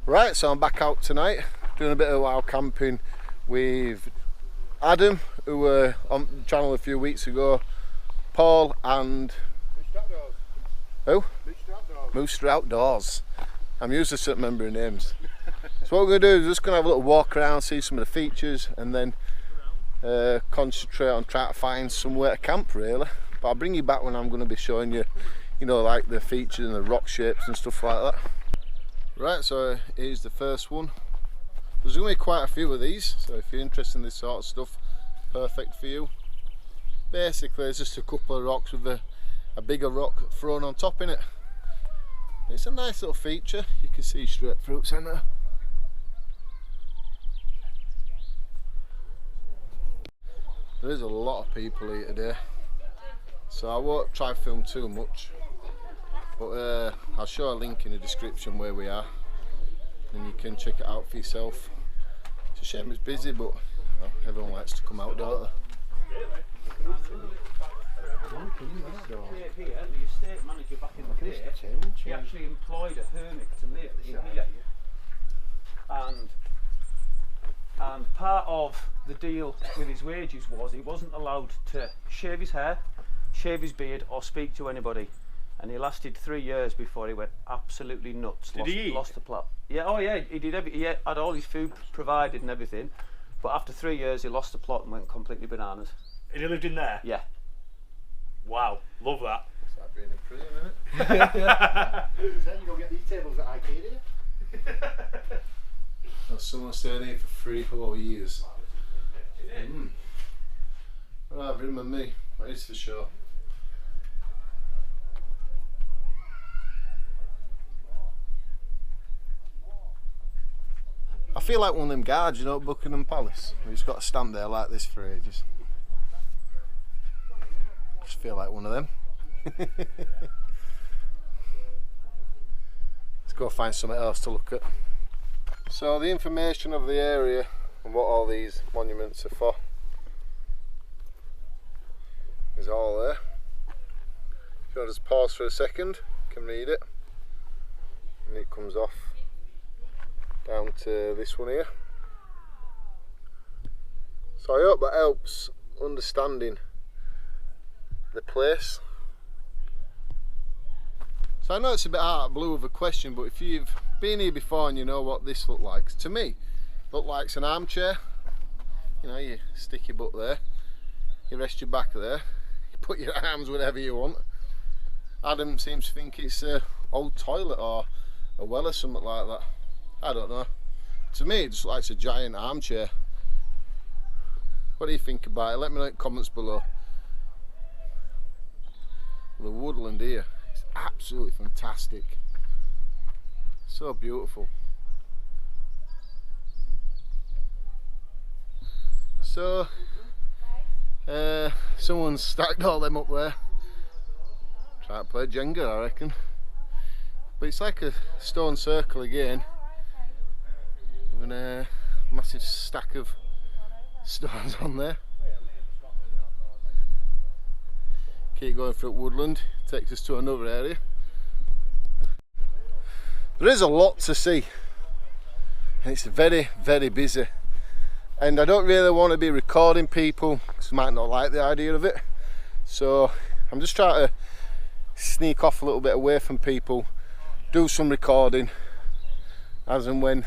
Right, so I'm back out tonight doing a bit of wild camping with Adam, who were on the channel a few weeks ago, Paul and who? Mooster Outdoors. I'm used to certain member names. So what we're going to do is just going to have a little walk around, see some of the features, and then concentrate on trying to find somewhere to camp really. But I'll bring you back when I'm going to be showing you, you know, like the features and the rock shapes and stuff like that. Right, so here's the first one. There's going to be quite a few of these, so if you're interested in this sort of stuff, perfect for you. Basically it's just a couple of rocks with a bigger rock thrown on top in it. It's a nice little feature, you can see straight through the centre. There is a lot of people here today, so I won't try to film too much, but I'll show a link in the description where we are and you can check it out for yourself. It's a shame it's busy, but you know, everyone likes to come out, don't they? Here, the estate manager back in the day, he actually employed a hermit to live in here. And part of the deal with his wages was he wasn't allowed to shave his hair, shave his beard or speak to anybody. And he lasted 3 years before he went absolutely nuts. Lost the plot. Yeah, oh yeah, he did he had all his food provided and everything. But after 3 years he lost the plot and went completely bananas. And he lived in there? Yeah. Wow, love that. It's like being a pretty minute. Then you go get these tables at IKEA. Someone staying here for 3-4 years. Right, bring with me, that is for sure. I feel like one of them guards, you know, at Buckingham Palace. We just got to stand there like this for ages. Just feel like one of them. Let's go find something else to look at. So the information of the area and what all these monuments are for is all there. If you just pause for a second, you can read it, and it comes off down to this one here. So I hope that helps understanding the place. So I know it's a bit out of blue of a question, but if you've been here before and you know what this looked like, to me looked like an armchair. You know, you stick your butt there, you rest your back there, you put your arms wherever you want. Adam seems to think it's an old toilet or a well or something like that. I don't know. To me it just looks like a giant armchair. What do you think about it? Let me know in the comments below. The woodland here is absolutely fantastic. So beautiful. So someone's stacked all them up there. Trying to play Jenga, I reckon. But it's like a stone circle again, with a massive stack of stones on there. Keep going through woodland, takes us to another area. There is a lot to see and it's very, very busy, and I don't really want to be recording people because I might not like the idea of it, so I'm just trying to sneak off a little bit away from people, do some recording as and when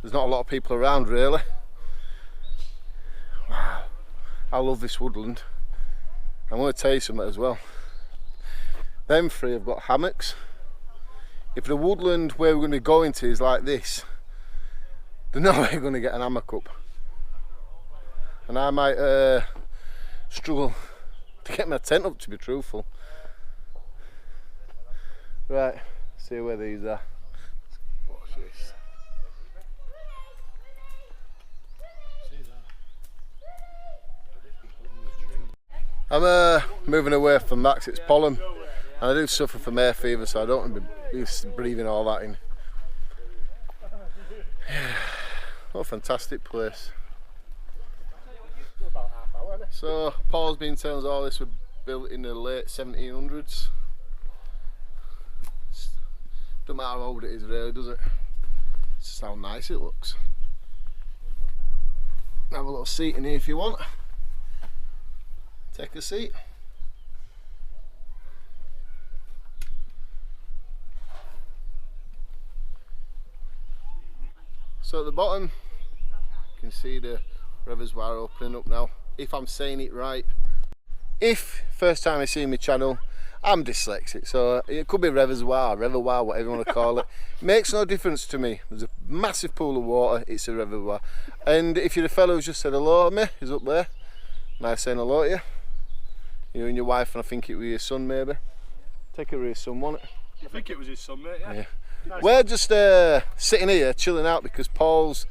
there's not a lot of people around really. Wow, I love this woodland. I'm going to tell you something as well. Them three have got hammocks. If the woodland where we're going to go into is like this, there's no way we're going to get an hammock up. And I might struggle to get my tent up, to be truthful. Right, see where these are. Watch this. I'm moving away from that 'cause it's pollen, and I do suffer from hay fever, so I don't want to be breathing all that in. What a fantastic place. So Paul's been telling us all this was built in the late 1700s. Doesn't matter how old it is really, does it? Just how nice it looks. Have a little seat in here if you want. Take a seat. So at the bottom you can see the reservoir opening up now, if I'm saying it right. If first time you see my channel, I'm dyslexic, so it could be reservoir, whatever you want to call it. Makes no difference to me. There's a massive pool of water, it's a reservoir. And if you're a fellow who's just said hello to me, he's up there. Nice saying hello to you. You and your wife, and I think it was your son maybe. Take it with your son, wasn't it? I think it was his son, mate, yeah. Nice. We're just sitting here chilling out because Paul's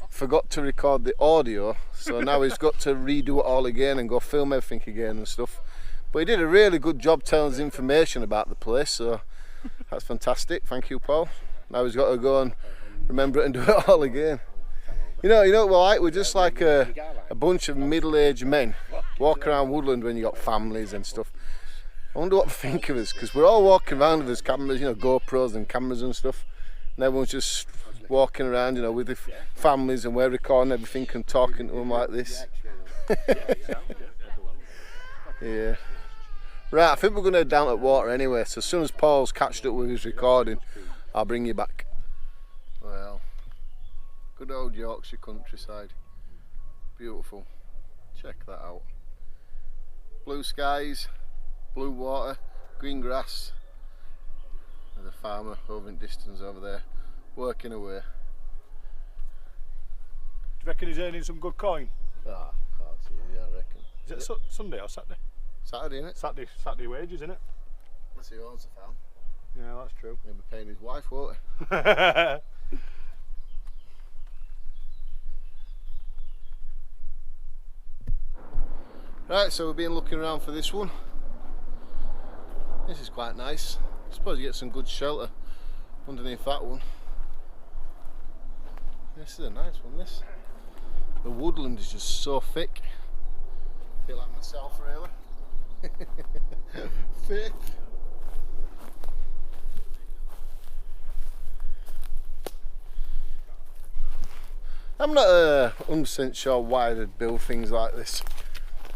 forgot to record the audio, so now he's got to redo it all again and go film everything again and stuff. But he did a really good job telling us information about the place, so that's fantastic. Thank you, Paul. Now he's got to go and remember it and do it all again. You know what we're like? We're just like a bunch of middle-aged men walking around woodland when you got families and stuff. I wonder what they think of us, because we're all walking around with us cameras, you know, GoPros and cameras and stuff, and everyone's just walking around, you know, with their families, and we're recording everything and talking to them like this. Yeah. Right, I think we're going to head down to the water anyway, so as soon as Paul's catched up with his recording, I'll bring you back. Well, good old Yorkshire countryside. Beautiful. Check that out. Blue skies, blue water, green grass. There's a farmer over in distance over there, working away. Do you reckon he's earning some good coin? Ah, can't see it, yeah, I reckon. Is it Sunday or Saturday? Saturday, isn't it? Saturday wages, isn't it? Unless he owns the farm. Yeah, that's true. He'll be paying his wife, won't he? Right, so we've been looking around for this one. This is quite nice. I suppose you get some good shelter underneath that one. This is a nice one, this. The woodland is just so thick. I feel like myself, really. Thick. I'm not 100% sure why they'd build things like this.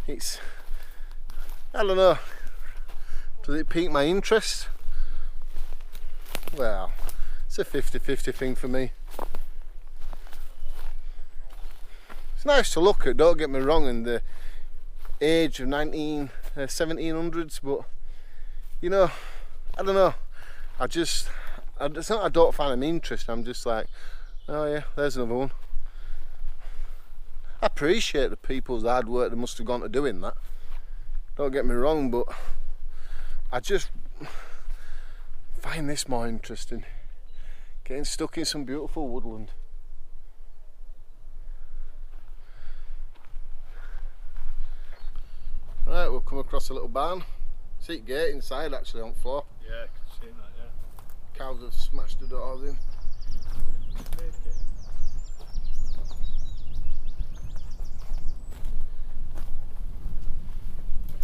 It's, I don't know, does it pique my interest? Well, it's a 50-50 thing for me. It's nice to look at, don't get me wrong, in the age of 1700s, but you know, I don't know, it's not I don't find them interesting, I'm just like, oh yeah, there's another one. I appreciate the people's hard work they must have gone to doing that, don't get me wrong, but I just find this more interesting, getting stuck in some beautiful woodland. Right, we'll come across a little barn. See the gate inside actually on the floor. Yeah, I can see that, yeah. Cows have smashed the doors in.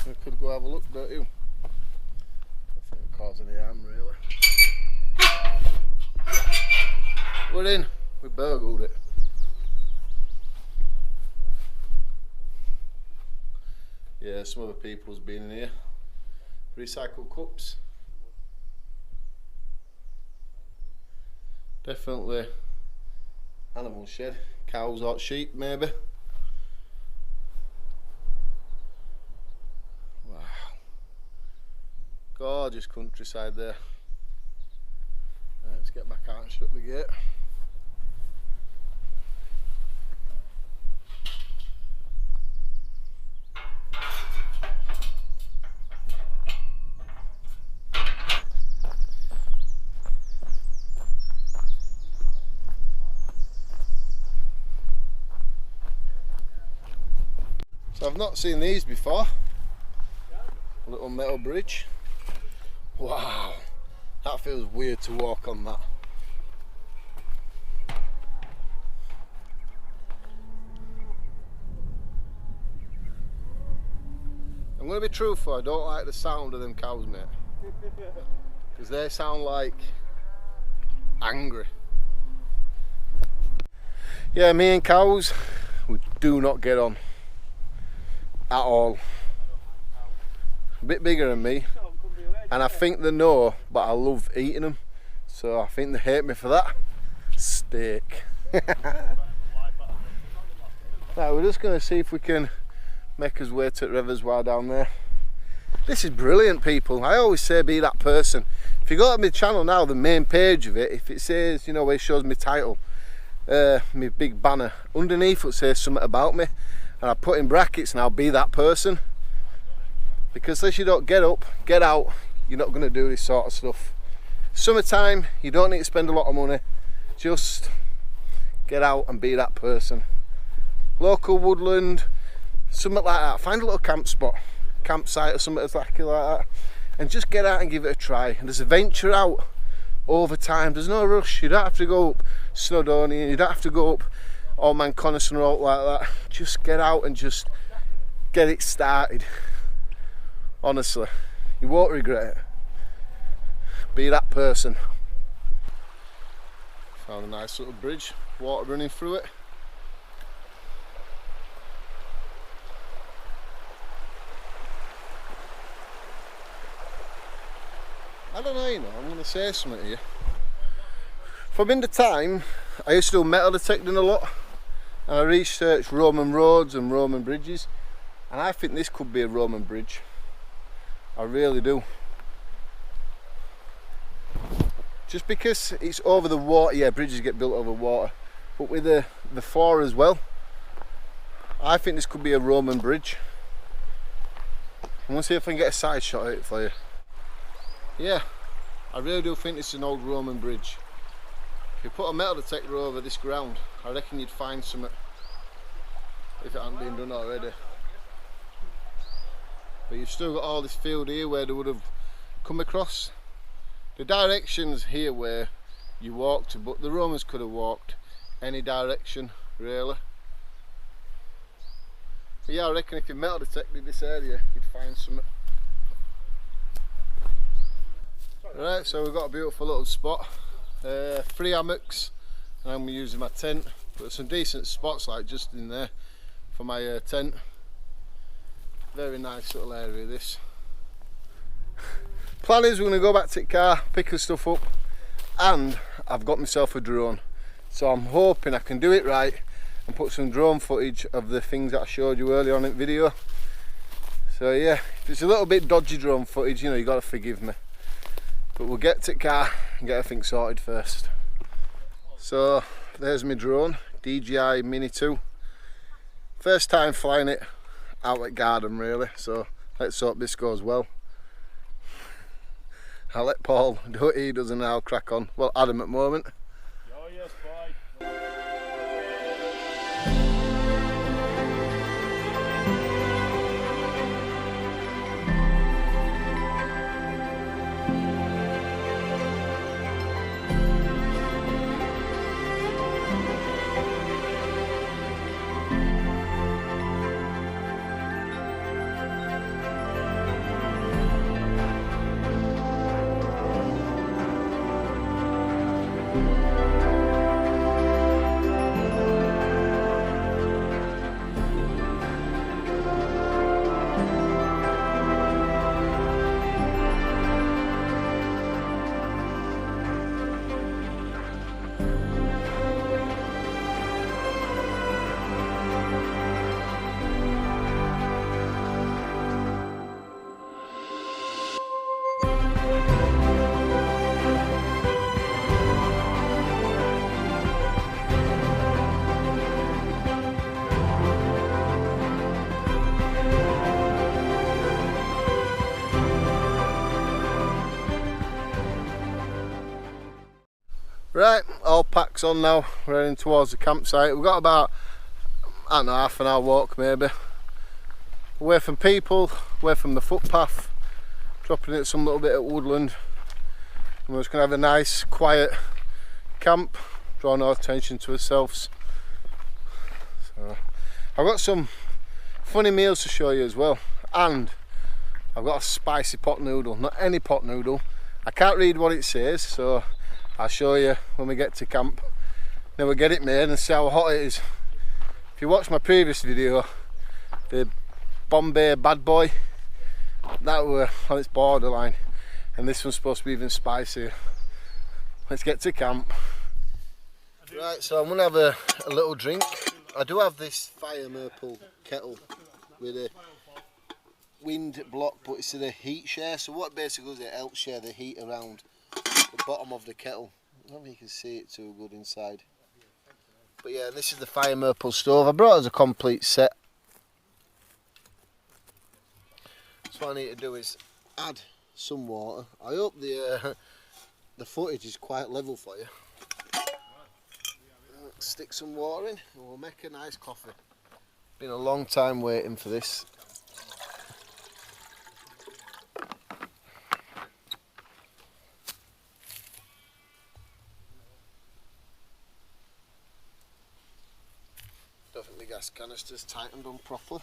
We could go have a look, don't you? I think it'll cause any harm really. We're in. We burgled it. Yeah, some other people's been in here. Recycled cups. Definitely animal shed. Cows or sheep maybe. Wow. Gorgeous countryside there. Right, let's get back out and shut the gate. So I've not seen these before. A little metal bridge. Wow, that feels weird to walk on that. I'm going to be truthful, I don't like the sound of them cows, mate. Because they sound like angry. Yeah, me and cows, we do not get on at all. A bit bigger than me, and I think they know, but I love eating them, so I think they hate me for that. Steak. Right, we're just going to see if we can make us way to the reservoir down there. This is brilliant, people. I always say be that person. If you go to my channel now, the main page of it, if it says, you know, where it shows my title, my big banner, underneath it says something about me, and I put in brackets now, be that person. Because unless you don't get up, get out, you're not going to do this sort of stuff. Summertime, you don't need to spend a lot of money. Just get out and be that person. Local woodland, something like that. Find a little campsite or something like that, and just get out and give it a try. And just venture out over time. There's no rush. You don't have to go up Snowdonian, you don't have to go up Old Man Coniston Road like that. Just get out and just get it started. Honestly, you won't regret it. Be that person. Found a nice little bridge, water running through it. I don't know, you know, I'm going to say something to you. From in the time, I used to do metal detecting a lot, and I researched Roman roads and Roman bridges, and I think this could be a Roman bridge. I really do. Just because it's over the water, yeah, bridges get built over water, but with the floor as well, I think this could be a Roman bridge. I'm going to see if I can get a side shot of it for you. Yeah, I really do think this is an old Roman bridge. If you put a metal detector over this ground, I reckon you'd find something, if it hadn't been done already. But you've still got all this field here where they would have come across. The directions here where you walked, but the Romans could have walked any direction, really. But yeah, I reckon if you metal detected this area, you'd find something. Right, so we've got a beautiful little spot, 3 hammocks, and I'm using my tent, but some decent spots like just in there for my tent. Very nice little area this. Plan is we're going to go back to the car, pick the stuff up, and I've got myself a drone, so I'm hoping I can do it right and put some drone footage of the things that I showed you earlier on in the video. So yeah, if it's a little bit dodgy drone footage, you know, you got to forgive me. But we'll get to the car and get everything sorted first. So there's my drone, DJI Mini 2. First time flying it out at garden really, so let's hope this goes well. I'll let Paul do what he does and I'll crack on. Well, Adam at the moment. Oh yes, boy. Right, all packs on now, we're heading towards the campsite. We've got about, I don't know, half an hour walk maybe. Away from people, away from the footpath, dropping into some little bit of woodland. And we're just going to have a nice, quiet camp, draw no attention to ourselves. So, I've got some funny meals to show you as well, and I've got a spicy pot noodle, not any pot noodle. I can't read what it says, so I'll show you when we get to camp. Now we get it made and see how hot it is. If you watch my previous video, the Bombay Bad Boy, that were on its borderline, and this one's supposed to be even spicier. Let's get to camp. Right, so I'm gonna have a little drink. I do have this Firemaple kettle with a wind block, but it's a heat share. So what basically does, it helps share the heat around the bottom of the kettle. I don't know if you can see it too good inside. But yeah, this is the Firemaple stove. I brought it as a complete set. So what I need to do is add some water. I hope the footage is quite level for you. Stick some water in and we'll make a nice coffee. Been a long time waiting for this. Don't think the gas canister's tightened on properly.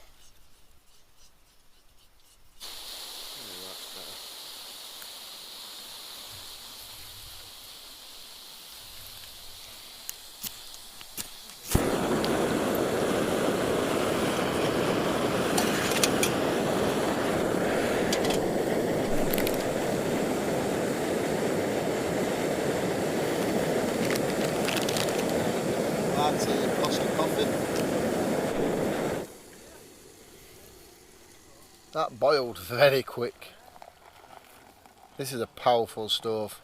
That's a Costa coffee. That boiled very quick. This is a powerful stove.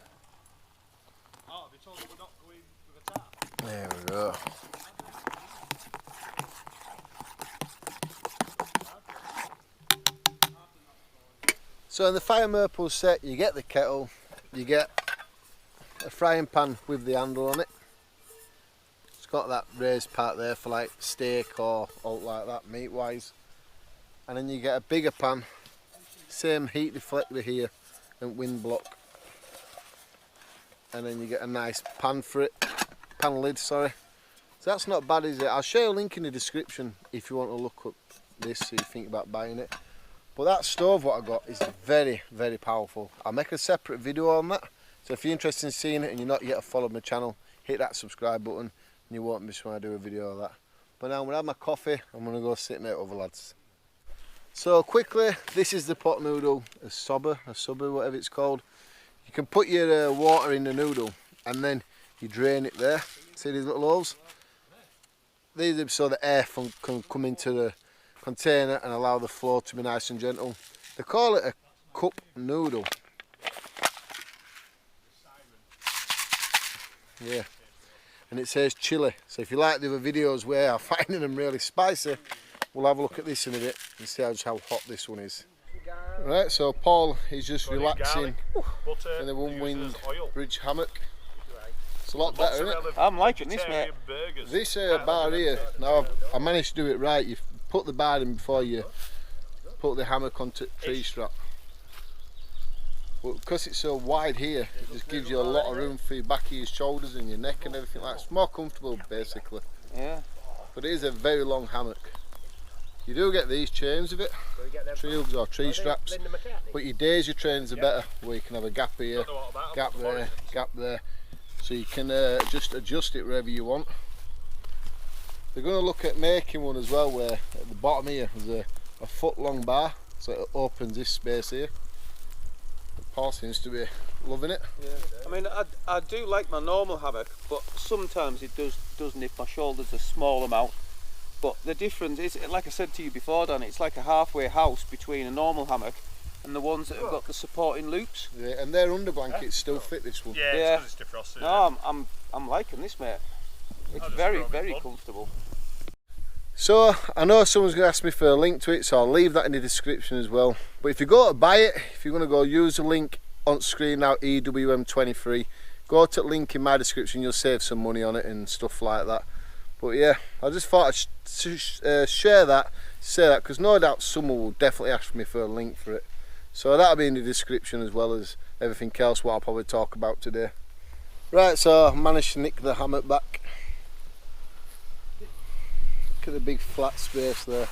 There we go. So in the Firemaple set, you get the kettle, you get a frying pan with the handle on it. It's got that raised part there for like steak or like that meat wise. And then you get a bigger pan, same heat deflector here and wind block. And then you get a nice pan for it, pan lid, sorry. So that's not bad, is it? I'll show you a link in the description if you want to look up this, so you think about buying it. But that stove what I got is very, very powerful. I'll make a separate video on that. So if you're interested in seeing it and you're not yet followed my channel, hit that subscribe button and you won't miss when I do a video of that. But now I'm going to have my coffee, I'm going to go sit near other lads. So quickly, this is the pot noodle, a soba, whatever it's called. You can put your water in the noodle and then you drain it there. See these little holes? These are so the air can come into the container and allow the flow to be nice and gentle. They call it a cup noodle. Yeah. And it says chili. So if you like the other videos where I'm finding them really spicy, we'll have a look at this in a bit and see how hot this one is. Right, so Paul is just relaxing in the Onewind bridge hammock. It's a lot better, isn't it? I'm liking this, mate. This bar here, now I managed to do it right. You put the bar in before you put the hammock onto the tree strap. But because it's so wide here, it just gives you a lot of room for your back of your shoulders and your neck and everything like that. It's more comfortable basically. Yeah. But it is a very long hammock. You do get these chains of it, tree hooks or tree straps, but your daisy trains are better, where you can have a gap here, gap there, gap there, so you can just adjust it wherever you want. They're going to look at making one as well, where at the bottom here there's a foot long bar, so it opens this space here. Paul seems to be loving it. Yeah. I mean, I do like my normal hammock, but sometimes it does nip my shoulders a small amount. But the difference is, like I said to you before, Dan, it's like a halfway house between a normal hammock and the ones that have got the supporting loops. Yeah, and their under blankets still fit this one. Yeah, Yeah. it's defrosted. No, I'm liking this, mate. It's very, very comfortable. So I know someone's going to ask me for a link to it, so I'll leave that in the description as well. But if you go to buy it, if you're going to go use the link on screen now, EWM23, go to the link in my description, you'll save some money on it and stuff like that. But yeah, I just thought I'd share that, say that, because no doubt someone will definitely ask me for a link for it. So that'll be in the description as well as everything else what I'll probably talk about today. Right, so I managed to nick the hammock back. Look at the big flat space there.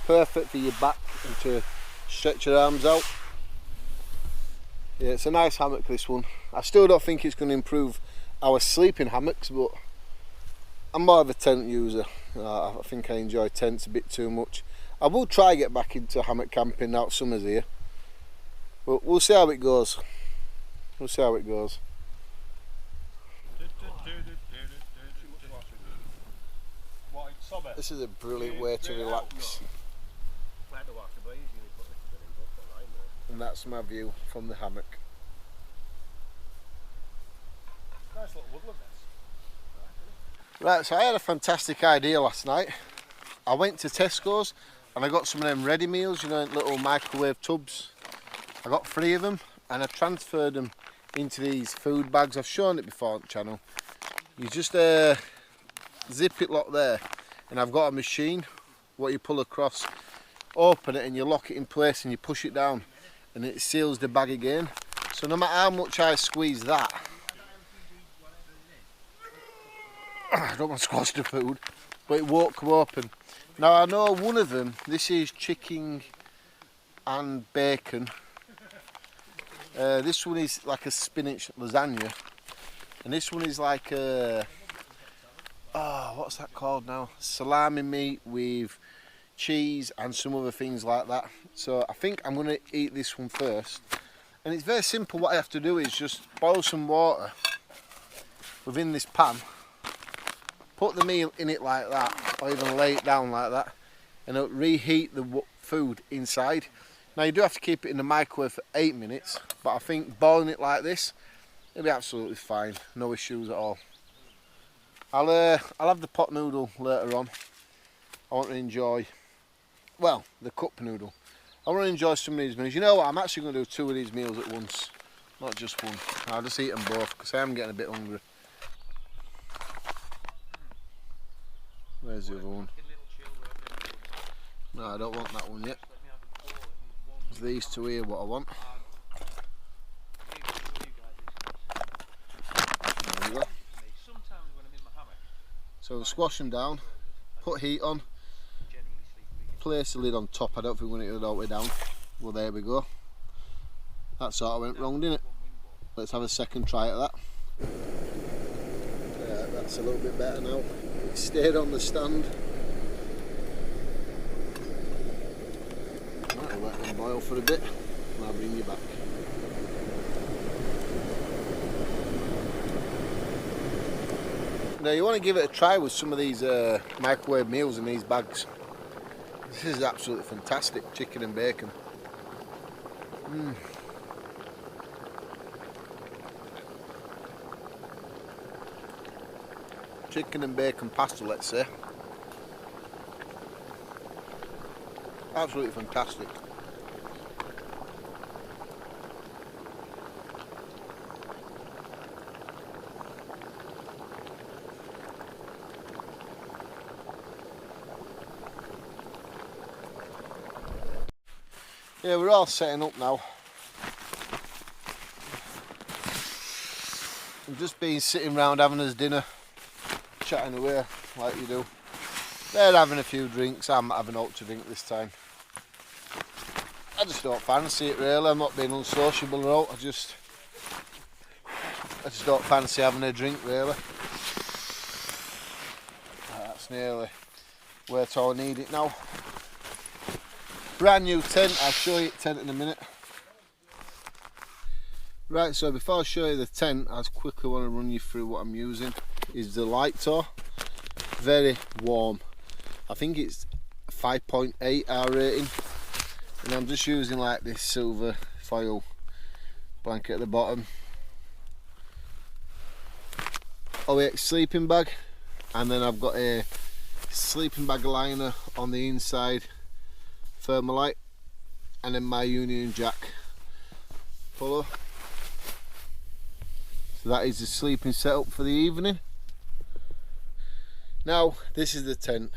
Perfect for your back and to stretch your arms out. Yeah, it's a nice hammock, this one. I still don't think it's going to improve our sleeping hammocks, but I'm more of a tent user. I think I enjoy tents a bit too much. I will try get back into hammock camping now summer's here, but we'll see how it goes. We'll see how it goes. This is a brilliant way to relax. And that's my view from the hammock. Nice little woodland. Right, so I had a fantastic idea last night. I went to Tesco's and I got some of them ready meals, you know, in little microwave tubs. I got 3 of them and I transferred them into these food bags. I've shown it before on the channel. You just zip it lock there, and I've got a machine what you pull across, open it and you lock it in place and you push it down and it seals the bag again. So no matter how much I squeeze that, I don't want to squash the food, but it won't come open. Now I know one of them, this is chicken and bacon. This one is like a spinach lasagna, and this one is like a, what's that called now? Salami meat with cheese and some other things like that. So I think I'm going to eat this one first. And it's very simple. What I have to do is just boil some water within this pan, put the meal in it like that, or even lay it down like that, and it'll reheat the food inside. Now you do have to keep it in the microwave for 8 minutes, but I think boiling it like this, it'll be absolutely fine, no issues at all. I'll have the pot noodle later on. I want to enjoy, well, the cup noodle. I want to enjoy some of these meals. You know what, I'm actually going to do 2 of these meals at once, not just one. I'll just eat them both because I am getting a bit hungry. Where's the other one? No, I don't want that one yet. It's these 2 here what I want. There we go. So squash them down, put heat on, place the lid on top. I don't think we're going to get it all the way down. Well, there we go. That sort of went wrong, didn't it? Let's have a second try at that. Yeah, that's a little bit better now. It stayed on the stand. Right, I'll let them boil for a bit and I'll bring you back. Now you want to give it a try with some of these microwave meals in these bags. This is absolutely fantastic, chicken and bacon. Chicken and bacon pasta, let's say. Absolutely fantastic. Yeah, we're all setting up now. We've just been sitting round having us dinner, chatting away like you do. They're having a few drinks, I'm not having out to drink this time. I just don't fancy it really. I'm not being unsociable or out, I just don't fancy having a drink really. That's nearly where I need it now. Brand new tent, I'll show you the tent in a minute. Right, so before I show you the tent, I just quickly want to run you through what I'm using. Is the light tow, very warm. I think it's 5.8 R rating, and I'm just using like this silver foil blanket at the bottom. OX sleeping bag, and then I've got a sleeping bag liner on the inside, Thermalite, and then my Union Jack pullover. So that is the sleeping setup for the evening. Now this is the tent,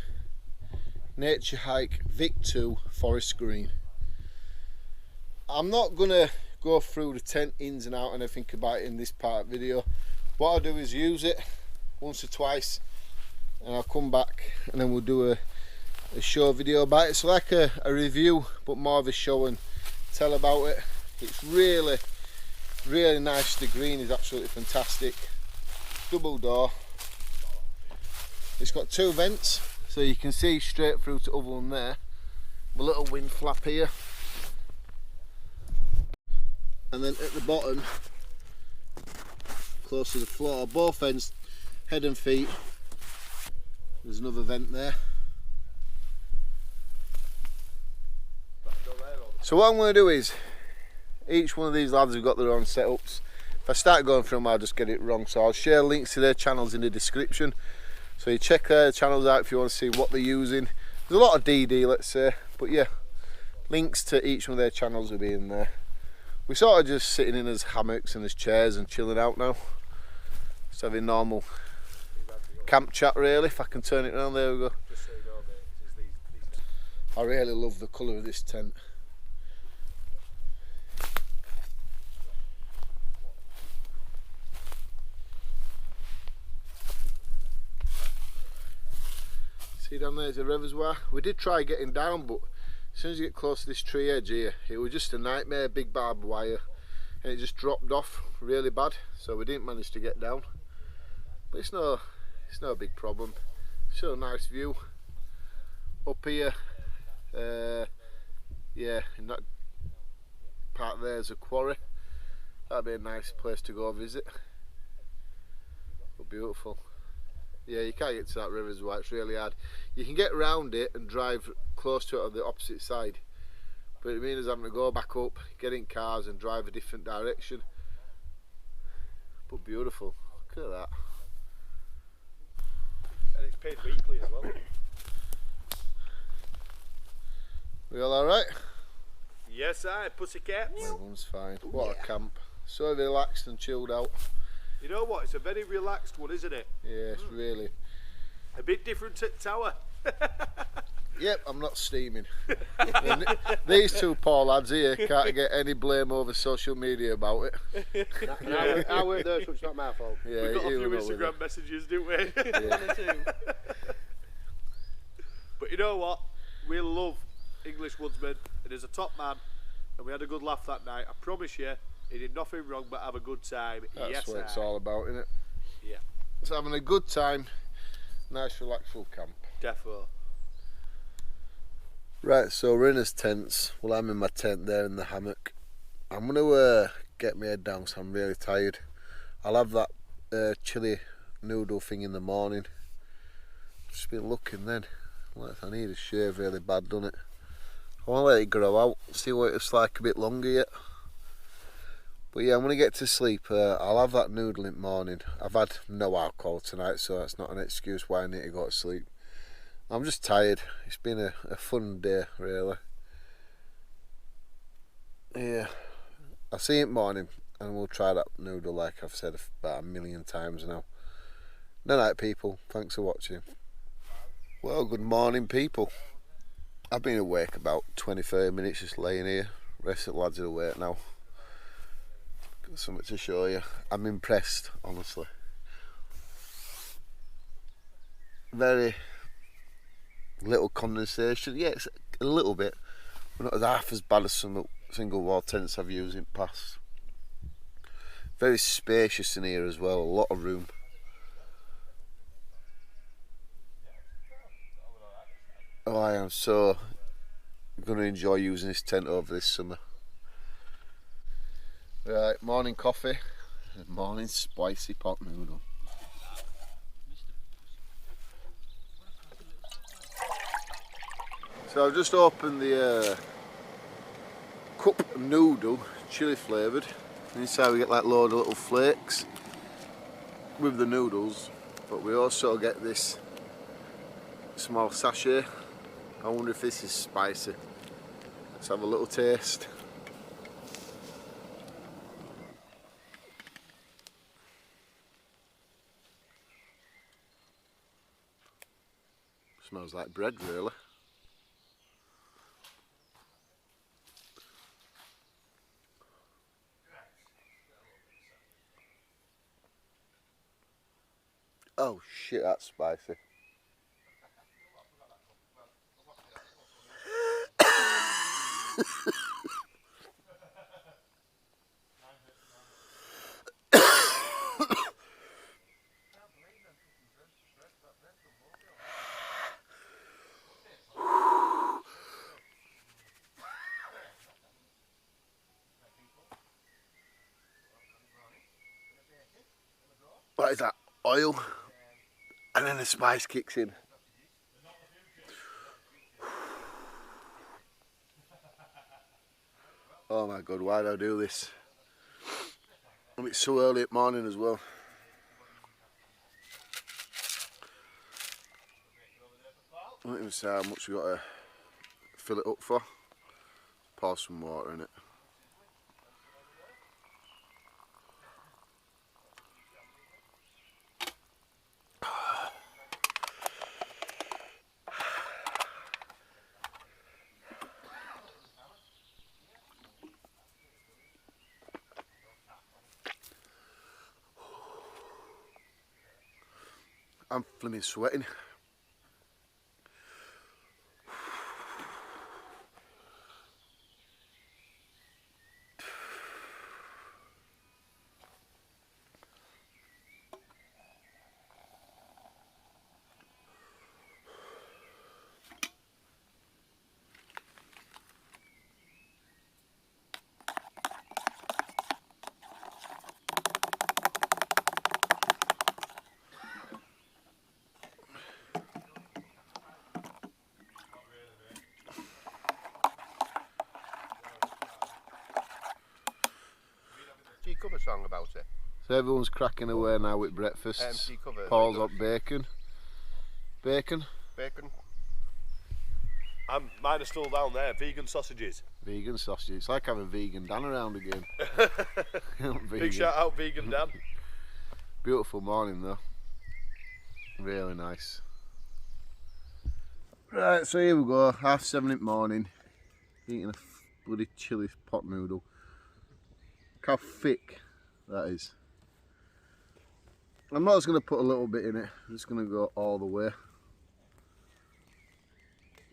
Naturehike Vic 2 Forest Green. I'm not gonna go through the tent ins and out and everything about it in this part of the video. What I'll do is use it once or twice and I'll come back and then we'll do a show video about it. It's like a review but more of a show and tell about it. It's really nice. The green is absolutely fantastic. Double door, It's got two vents, so you can see straight through to the other one there. A little wind flap here. And then at the bottom, close to the floor, both ends, head and feet, there's another vent there. So what I'm going to do is, each one of these lads have got their own setups. If I start going through them, I'll just get it wrong, so I'll share links to their channels in the description, so you check their channels out if you want to see what they're using. There's a lot of DD, let's say, but yeah, links to each one of their channels will be in there. We're sort of just sitting in as hammocks and as chairs and chilling out now, just having normal camp chat really. If I can turn it around, there we go. Just so you know, mate, I really love the colour of this tent. See down there's a reservoir. We did try getting down, but as soon as you get close to this tree edge here, it was just a nightmare, big barbed wire, and it just dropped off really bad, so we didn't manage to get down. But it's no big problem. Still a nice view up here. Yeah, in that part there's a quarry. That'd be a nice place to go visit. But beautiful. Yeah, you can't get to that reservoir, it's really hard. You can get around it and drive close to it on the opposite side, but it means having to go back up, get in cars and drive a different direction. But beautiful, look at that. and it's paid weekly as well. We all alright? Yes, I pussycats. Everyone's fine. What a camp. So relaxed and chilled out. You know what? It's a very relaxed one, isn't it? Yeah, it's really. A bit different to Tower. Yep, I'm not steaming. And these two poor lads here can't get any blame over social media about it. I weren't there, so it's not my fault. Yeah, We got a you few were with Instagram it. messages, didn't we? Yeah. But you know what? We love English woodsmen, and he's a top man, and we had a good laugh that night. I promise you, he did nothing wrong but have a good time. That's yes, what it's I. all about, isn't it? Yeah, It's having a good time, nice relaxful camp. defo. Right, so we're in his tents. Well, I'm in my tent there in the hammock. I'm going to get my head down because I'm really tired. I'll have that chili noodle thing in the morning. Just been looking then. Like, I need a shave really bad, doesn't it? I want to let it grow out, see what it's like a bit longer yet. But yeah, I'm going to get to sleep. I'll have that noodle in the morning. I've had no alcohol tonight, so that's not an excuse why I need to go to sleep. I'm just tired. It's been a fun day, really. Yeah, I'll see you in the morning and we'll try that noodle like I've said about 1,000,000 times now. Good night, people. Thanks for watching. Well, good morning, people. I've been awake about 20-30 minutes just laying here. The rest of the lads are awake now. Got something to show you. I'm impressed, honestly. Very little condensation. Yeah, it's a little bit, but not half as bad as some single wall tents I've used in the past. Very spacious in here as well, a lot of room. Oh, I am so going to enjoy using this tent over this summer. Right, morning coffee and morning spicy pot noodle. So I've just opened the cup noodle, chili flavoured. Inside we get like a load of little flakes with the noodles, but we also get this small sachet. I wonder if this is spicy. Let's have a little taste. Smells like bread, really. Oh shit, that's spicy. oil, and then the spice kicks in. Oh my god, why do I do this? And it's so early at morning as well. I don't even say how much we got to fill it up for. Pour some water in it. I'm flipping sweating. Cover song about it. So everyone's cracking away now with breakfast. Paul's got bacon. Bacon? Bacon. Mine are still down there, vegan sausages. Vegan sausages. It's like having vegan Dan around again. Big shout out vegan Dan. Beautiful morning though. Really nice. Right, so here we go, 7:30 in the morning. Eating a bloody chilli pot noodle. Look how thick that is. I'm not just going to put a little bit in it, I'm just going to go all the way.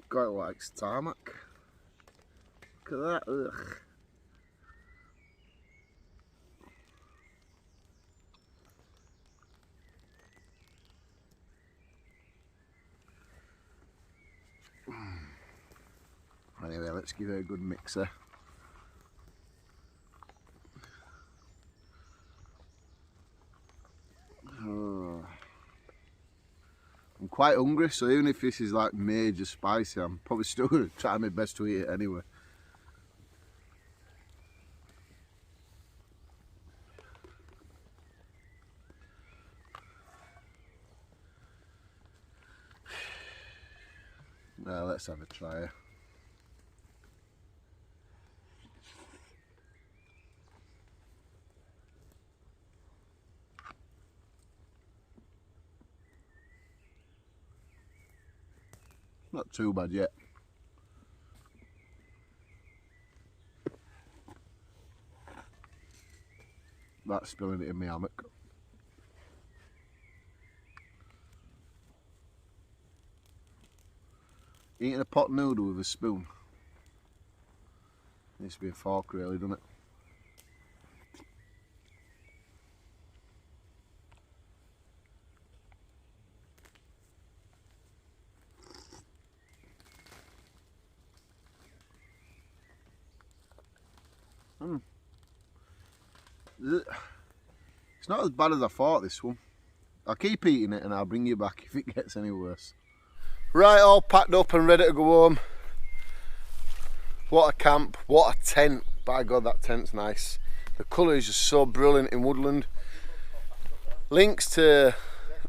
Got it like tarmac. Look at that, ugh. Anyway, let's give it a good mixer. I'm quite hungry, so even if this is like major spicy, I'm probably still going to try my best to eat it anyway. Now let's have a try. Not too bad yet. That's spilling it in my hammock. Eating a pot noodle with a spoon. Needs to be a fork really, doesn't it? It's not as bad as I thought, this one. I'll keep eating it and I'll bring you back if it gets any worse. Right, all packed up and ready to go home. What a camp, what a tent. By God, that tent's nice. The colour is just so brilliant in woodland. Links to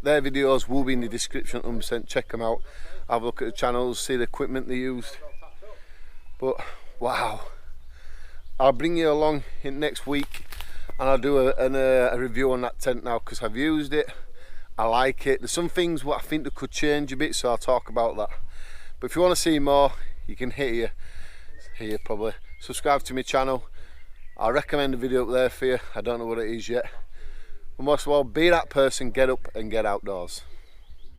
their videos will be in the description, 100%. Check them out. Have a look at the channels, see the equipment they used. But wow. I'll bring you along in next week and I'll do a review on that tent now because I've used it, I like it. There's some things what I think that could change a bit, so I'll talk about that. But if you want to see more, you can hit here probably. Subscribe to my channel. I'll recommend a video up there for you. I don't know what it is yet. But most of all, be that person, get up and get outdoors.